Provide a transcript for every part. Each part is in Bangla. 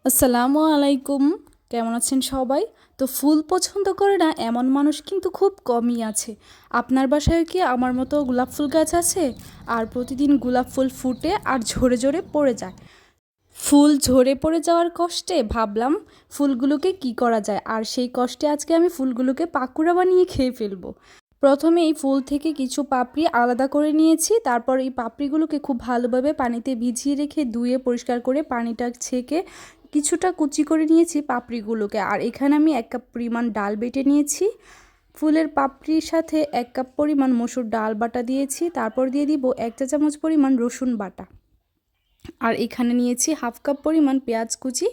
আসসালামু আলাইকুম। কেমন আছেন সবাই? তো ফুল পছন্দ করে না এমন মানুষ কিন্তু খুব কমই আছে। আপনার বাসায় কি আমার মতো গোলাপ ফুল গাছ আছে? আর প্রতিদিন গোলাপ ফুল ফুটে আর ঝরে ঝরে পড়ে যায়। ফুল ঝরে পড়ে যাওয়ার কষ্টে ভাবলাম ফুলগুলোকে কি করা যায়, আর সেই কষ্টে আজকে আমি ফুলগুলোকে পাকুড়া বানিয়ে খেয়ে ফেলবো। প্রথমে এই ফুল থেকে কিছু পাপড়ি আলাদা করে নিয়েছি, তারপর এই পাপড়িগুলোকে খুব ভালোভাবে পানিতে ভিজিয়ে রেখে ধুয়ে পরিষ্কার করে পানিটা ছেঁকে কিছুটা কুচি করে নিয়েছি পাপড়িগুলোকে। আর এখানে আমি 1 কাপ পরিমাণ ডাল বেটে নিয়েছি। ফুলের পাপড়ির সাথে 1 কাপ পরিমাণ মসুর ডাল বাটা দিয়েছি, তারপর দিয়ে দিব 1 চা চামচ পরিমাণ রসুন বাটা। আর এখানে নিয়েছি হাফ কাপ পরিমাণ পেঁয়াজ কুচি,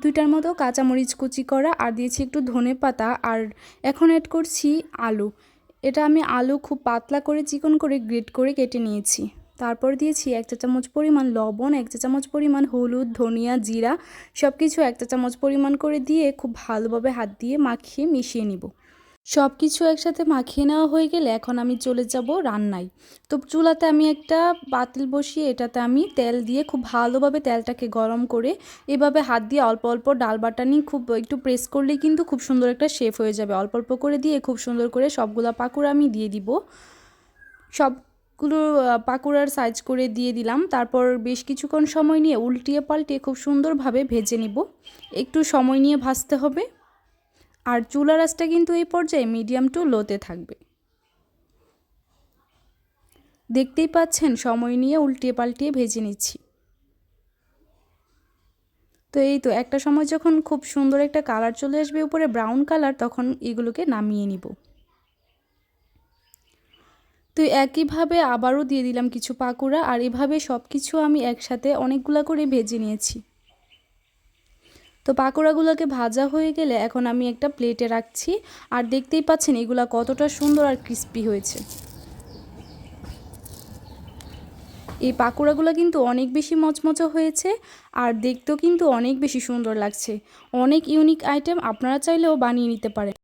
2টার মতো কাঁচামরিচ কুচি করা, আর দিয়েছি একটু ধনে পাতা। আর এখন অ্যাড করছি আলু। এটা আমি আলু খুব পাতলা করে চিকন করে গ্রেট করে কেটে নিয়েছি। তারপর দিয়েছি 1 চা চামচ পরিমাণ লবণ, 1 চা চামচ পরিমাণ হলুদ, ধনিয়া, জিরা সব কিছু 1 চা চামচ পরিমাণ করে দিয়ে খুব ভালোভাবে হাত দিয়ে মাখিয়ে মিশিয়ে নিব। সব কিছু একসাথে মাখিয়ে নেওয়া হয়ে গেলে এখন আমি চলে যাব রান্নায়। তো চুলাতে আমি একটা পাতিল বসিয়ে এটাতে আমি তেল দিয়ে খুব ভালোভাবে তেলটাকে গরম করে এভাবে হাত দিয়ে অল্প অল্প ডাল বাটা নিয়ে খুব একটু প্রেস করলেই কিন্তু খুব সুন্দর একটা শেপ হয়ে যাবে। অল্প অল্প করে দিয়ে খুব সুন্দর করে সবগুলা পাকুড়া আমি দিয়ে দিব। সবগুলো পাকুড়ার সাইজ করে দিয়ে দিলাম। তারপর বেশ কিছুক্ষণ সময় নিয়ে উল্টিয়ে পাল্টিয়ে খুব সুন্দরভাবে ভেজে নিব। একটু সময় নিয়ে ভাজতে হবে। আর চুলার আঁচটা কিন্তু এই পর্যায়ে মিডিয়াম টু লোতে থাকবে। দেখতেই পাচ্ছেন সময় নিয়ে উল্টিয়ে পাল্টিয়ে ভেজে নিচ্ছি। তো এই তো একটা সময় যখন খুব সুন্দর একটা কালার চলে আসবে উপরে ব্রাউন কালার, তখন এগুলোকে নামিয়ে নিব। তো একইভাবে আবারও দিয়ে দিলাম কিছু পাকুড়া, আর এভাবে সব কিছু আমি একসাথে অনেকগুলা করে ভেজে নিয়েছি। তো পাকোড়াগুলোকে ভাজা হয়ে গেলে এখন আমি একটা প্লেটে রাখছি। আর দেখতেই পাচ্ছেন এগুলা কতটা সুন্দর আর ক্রিস্পি হয়েছে। এই পাকোড়াগুলো কিন্তু অনেক বেশি মচমচে হয়েছে, আর দেখতেও কিন্তু অনেক বেশি সুন্দর লাগছে। অনেক ইউনিক আইটেম, আপনারা চাইলেও বানিয়ে নিতে পারেন।